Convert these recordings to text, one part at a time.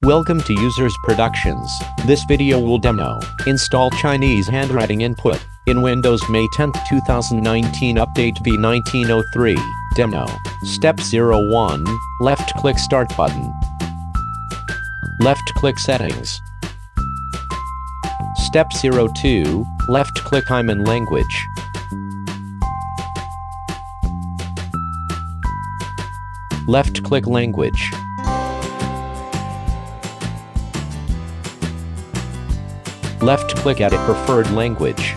Welcome to Users Productions. This video will demo install Chinese Handwriting Input in Windows May 10, 2019 Update v1903. Demo. Step 01. Left-click Start button. Left-click Settings. Step 02. Left-click Time and Language. Left-click Language. Left-click Edit Preferred Language.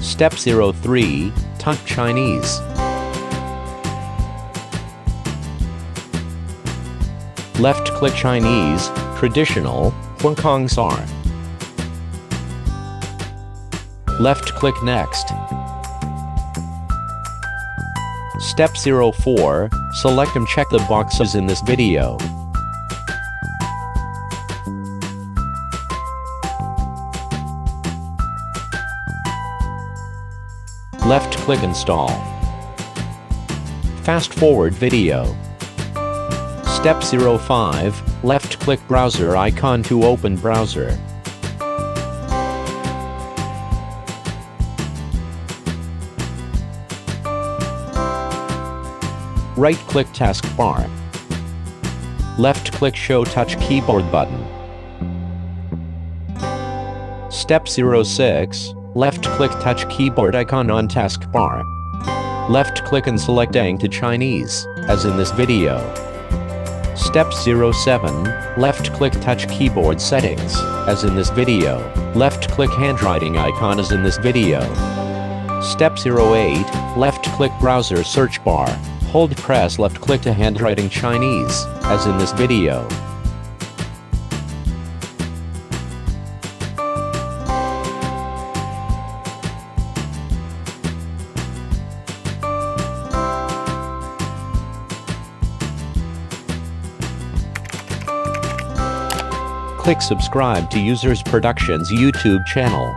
Step 03. Type Chinese. Left-click Chinese, Traditional, Putonghua. Left-click Next. Step 04. Select and check the boxes in this video. Left-click Install. Fast-forward video. Step 05. Left-click Browser icon to open browser. Right-click Taskbar. Left-click Show Touch Keyboard button. Step 06. Left-click Touch Keyboard icon on taskbar. Left-click and select Ang to Chinese, as in this video. Step 07. Left-click Touch Keyboard Settings, as in this video. Left-click Handwriting icon as in this video. Step 08. Left-click Browser Search Bar. Hold press left-click to Handwriting Chinese, as in this video. Click subscribe to Users Productions YouTube channel.